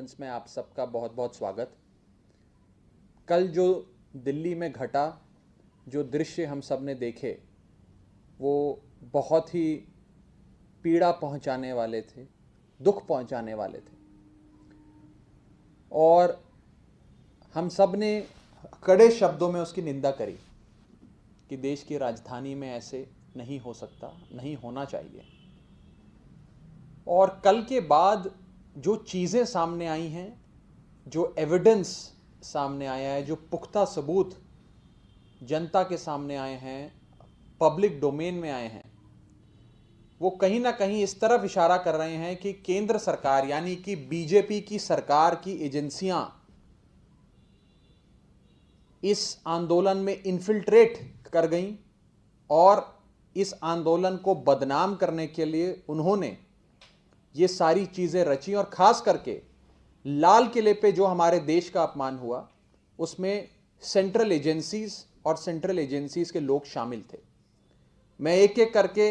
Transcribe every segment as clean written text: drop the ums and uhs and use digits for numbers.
Conference में आप सबका बहुत बहुत स्वागत। कल जो दिल्ली में घटा, जो दृश्य हम सब ने देखे, वो बहुत ही पीड़ा पहुंचाने वाले थे, दुख पहुंचाने वाले थे। और हम सब ने कड़े शब्दों में उसकी निंदा करी कि देश की राजधानी में ऐसे नहीं हो सकता, नहीं होना चाहिए। और कल के बाद जो चीज़ें सामने आई हैं, जो एविडेंस सामने आया है, जो पुख्ता सबूत जनता के सामने आए हैं, पब्लिक डोमेन में आए हैं, वो कहीं ना कहीं इस तरफ इशारा कर रहे हैं कि केंद्र सरकार यानी कि बीजेपी की सरकार की एजेंसियां इस आंदोलन में इन्फिल्ट्रेट कर गईं और इस आंदोलन को बदनाम करने के लिए उन्होंने ये सारी चीज़ें रची। और ख़ास करके लाल किले पे जो हमारे देश का अपमान हुआ, उसमें सेंट्रल एजेंसीज और सेंट्रल एजेंसीज के लोग शामिल थे। मैं एक एक करके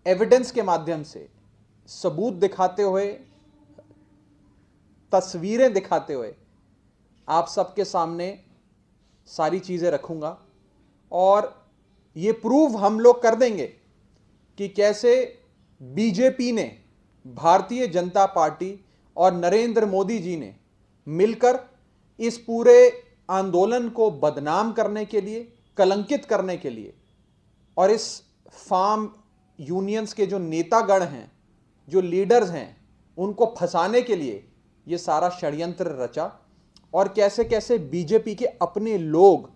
एविडेंस के माध्यम से, सबूत दिखाते हुए, तस्वीरें दिखाते हुए आप सबके सामने सारी चीज़ें रखूंगा और ये प्रूव हम लोग कर देंगे कि कैसे बीजेपी ने, भारतीय जनता पार्टी और नरेंद्र मोदी जी ने मिलकर इस पूरे आंदोलन को बदनाम करने के लिए, कलंकित करने के लिए और इस फार्म यूनियंस के जो नेतागण हैं, जो लीडर्स हैं, उनको फंसाने के लिए ये सारा षड्यंत्र रचा। और कैसे कैसे बीजेपी के अपने लोग,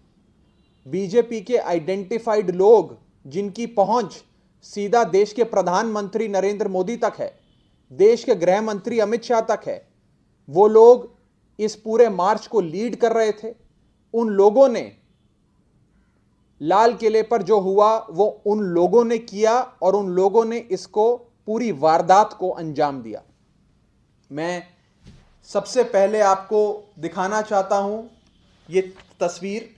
बीजेपी के आइडेंटिफाइड लोग, जिनकी पहुंच सीधा देश के प्रधानमंत्री नरेंद्र मोदी तक है, देश के गृह मंत्री अमित शाह तक है, वो लोग इस पूरे मार्च को लीड कर रहे थे। उन लोगों ने, लाल किले पर जो हुआ वो उन लोगों ने किया और उन लोगों ने इसको, पूरी वारदात को अंजाम दिया। मैं सबसे पहले आपको दिखाना चाहता हूं ये तस्वीर।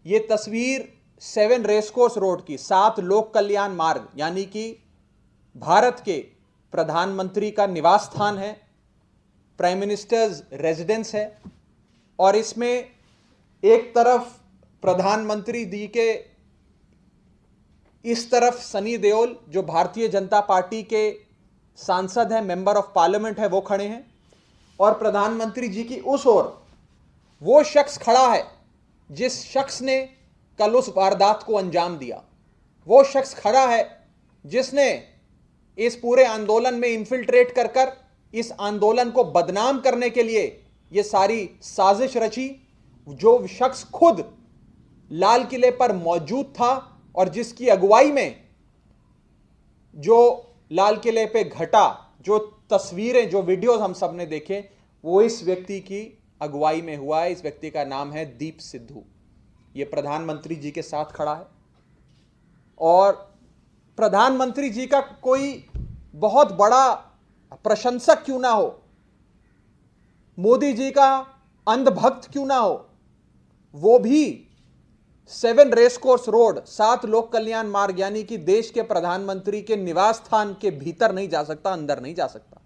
ये तस्वीर 7 रेसकोर्स रोड की, 7 लोक कल्याण मार्ग यानी कि भारत के प्रधानमंत्री का निवास स्थान है, प्राइम मिनिस्टर्स रेजिडेंस है। और इसमें एक तरफ प्रधानमंत्री जी के, इस तरफ सनी देओल जो भारतीय जनता पार्टी के सांसद हैं, मेंबर ऑफ पार्लियामेंट है, वो खड़े हैं। और प्रधानमंत्री जी की उस ओर वो शख्स खड़ा है जिस शख्स ने कल उस वारदात को अंजाम दिया। वो शख्स खड़ा है जिसने इस पूरे आंदोलन में इन्फिल्ट्रेट कर कर इस आंदोलन को बदनाम करने के लिए ये सारी साजिश रची। जो शख्स खुद लाल किले पर मौजूद था और जिसकी अगुवाई में जो लाल किले पे घटा, जो तस्वीरें, जो वीडियोस हम सब ने देखे, वो इस व्यक्ति की अगुवाई में हुआ है। इस व्यक्ति का नाम है दीप सिद्धू। ये प्रधानमंत्री जी के साथ खड़ा है और प्रधानमंत्री जी का कोई बहुत बड़ा प्रशंसक क्यों ना हो, मोदी जी का अंधभक्त क्यों ना हो, वो भी 7 रेसकोर्स रोड, 7 लोक कल्याण मार्ग यानी कि देश के प्रधानमंत्री के निवास स्थान के भीतर नहीं जा सकता, अंदर नहीं जा सकता।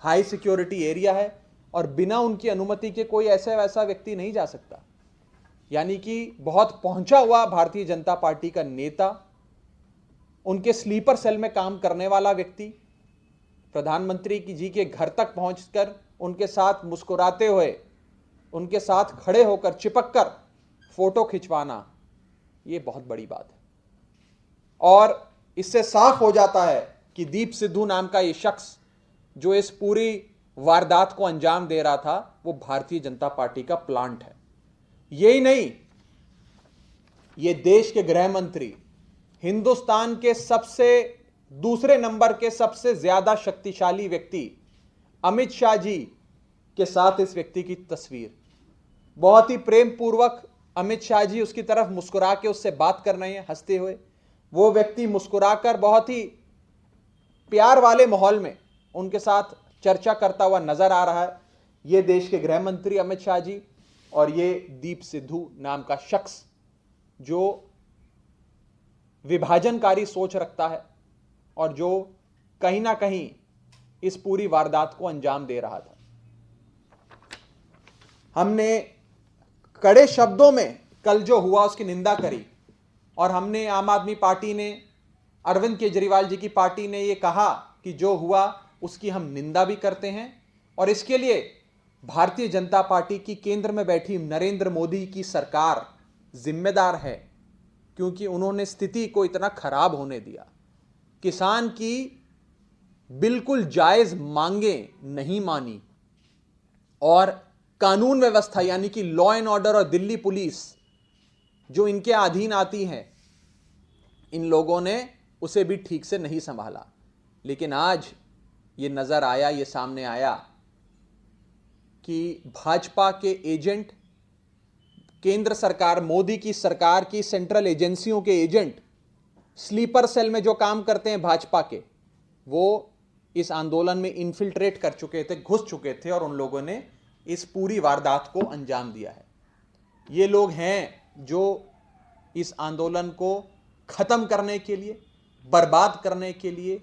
हाई सिक्योरिटी एरिया है और बिना उनकी अनुमति के कोई ऐसा वैसा व्यक्ति नहीं जा सकता। यानी कि बहुत पहुंचा हुआ भारतीय जनता पार्टी का नेता, उनके स्लीपर सेल में काम करने वाला व्यक्ति, प्रधानमंत्री जी के घर तक पहुंचकर उनके साथ मुस्कुराते हुए, उनके साथ खड़े होकर, चिपक कर फोटो खिंचवाना, ये बहुत बड़ी बात है। और इससे साफ हो जाता है कि दीप सिद्धू नाम का ये शख्स जो इस पूरी वारदात को अंजाम दे रहा था, वो भारतीय जनता पार्टी का प्लांट है। यही नहीं, ये देश के गृह मंत्री, हिंदुस्तान के दूसरे नंबर के सबसे ज्यादा शक्तिशाली व्यक्ति अमित शाह जी के साथ इस व्यक्ति की तस्वीर। बहुत ही प्रेम पूर्वक अमित शाह जी उसकी तरफ मुस्कुरा के उससे बात कर रहे हैं, हंसते हुए। वो व्यक्ति मुस्कुराकर बहुत ही प्यार वाले माहौल में उनके साथ चर्चा करता हुआ नजर आ रहा है। ये देश के गृह मंत्री अमित शाह जी और ये दीप सिद्धू नाम का शख्स जो विभाजनकारी सोच रखता है और जो कहीं ना कहीं इस पूरी वारदात को अंजाम दे रहा था। हमने कड़े शब्दों में कल जो हुआ उसकी निंदा करी और हमने, आम आदमी पार्टी ने, अरविंद केजरीवाल जी की पार्टी ने, यह कहा कि जो हुआ उसकी हम निंदा भी करते हैं और इसके लिए भारतीय जनता पार्टी की केंद्र में बैठी नरेंद्र मोदी की सरकार जिम्मेदार है, क्योंकि उन्होंने स्थिति को इतना खराब होने दिया। किसान की बिल्कुल जायज मांगे नहीं मानी और कानून व्यवस्था यानी कि लॉ एंड ऑर्डर और दिल्ली पुलिस जो इनके अधीन आती है, इन लोगों ने उसे भी ठीक से नहीं संभाला। लेकिन आज ये नजर आया, ये सामने आया कि भाजपा के एजेंट, केंद्र सरकार, मोदी की सरकार की सेंट्रल एजेंसियों के एजेंट, स्लीपर सेल में जो काम करते हैं भाजपा के, वो इस आंदोलन में इन्फिल्ट्रेट कर चुके थे, घुस चुके थे और उन लोगों ने इस पूरी वारदात को अंजाम दिया है। ये लोग हैं जो इस आंदोलन को खत्म करने के लिए, बर्बाद करने के लिए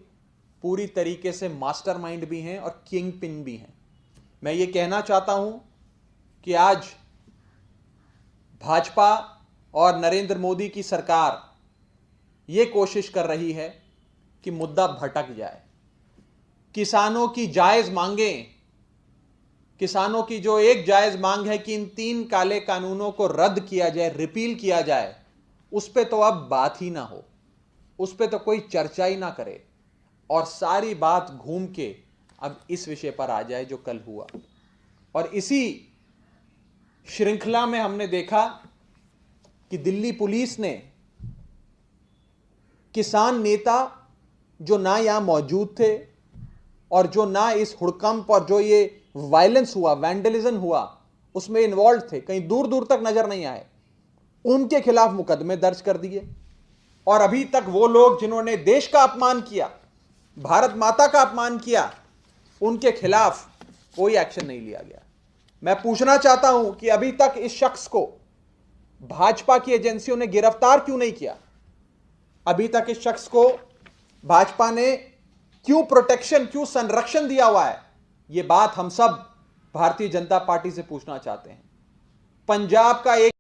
पूरी तरीके से मास्टरमाइंड भी हैं और किंग पिन भी हैं। मैं ये कहना चाहता हूं कि आज भाजपा और नरेंद्र मोदी की सरकार ये कोशिश कर रही है कि मुद्दा भटक जाए। किसानों की जायज मांगें, किसानों की जो एक जायज मांग है कि इन 3 काले कानूनों को रद्द किया जाए, रिपील किया जाए, उस पे तो अब बात ही ना हो, उस पे तो कोई चर्चा ही ना करे और सारी बात घूम के अब इस विषय पर आ जाए जो कल हुआ। और इसी श्रृंखला में हमने देखा कि दिल्ली पुलिस ने किसान नेता जो ना यहां मौजूद थे और जो ना इस हुड़कंप और जो ये वायलेंस हुआ, वैंडलिज्म हुआ, उसमें इन्वॉल्व थे, कहीं दूर दूर तक नजर नहीं आए, उनके खिलाफ मुकदमे दर्ज कर दिए। और अभी तक वो लोग जिन्होंने देश का अपमान किया, भारत माता का अपमान किया, उनके खिलाफ कोई एक्शन नहीं लिया गया। मैं पूछना चाहता हूं कि अभी तक इस शख्स को भाजपा की एजेंसियों ने गिरफ्तार क्यों नहीं किया? अभी तक इस शख्स को भाजपा ने क्यों प्रोटेक्शन, क्यों संरक्षण दिया हुआ है? यह बात हम सब भारतीय जनता पार्टी से पूछना चाहते हैं। पंजाब का एक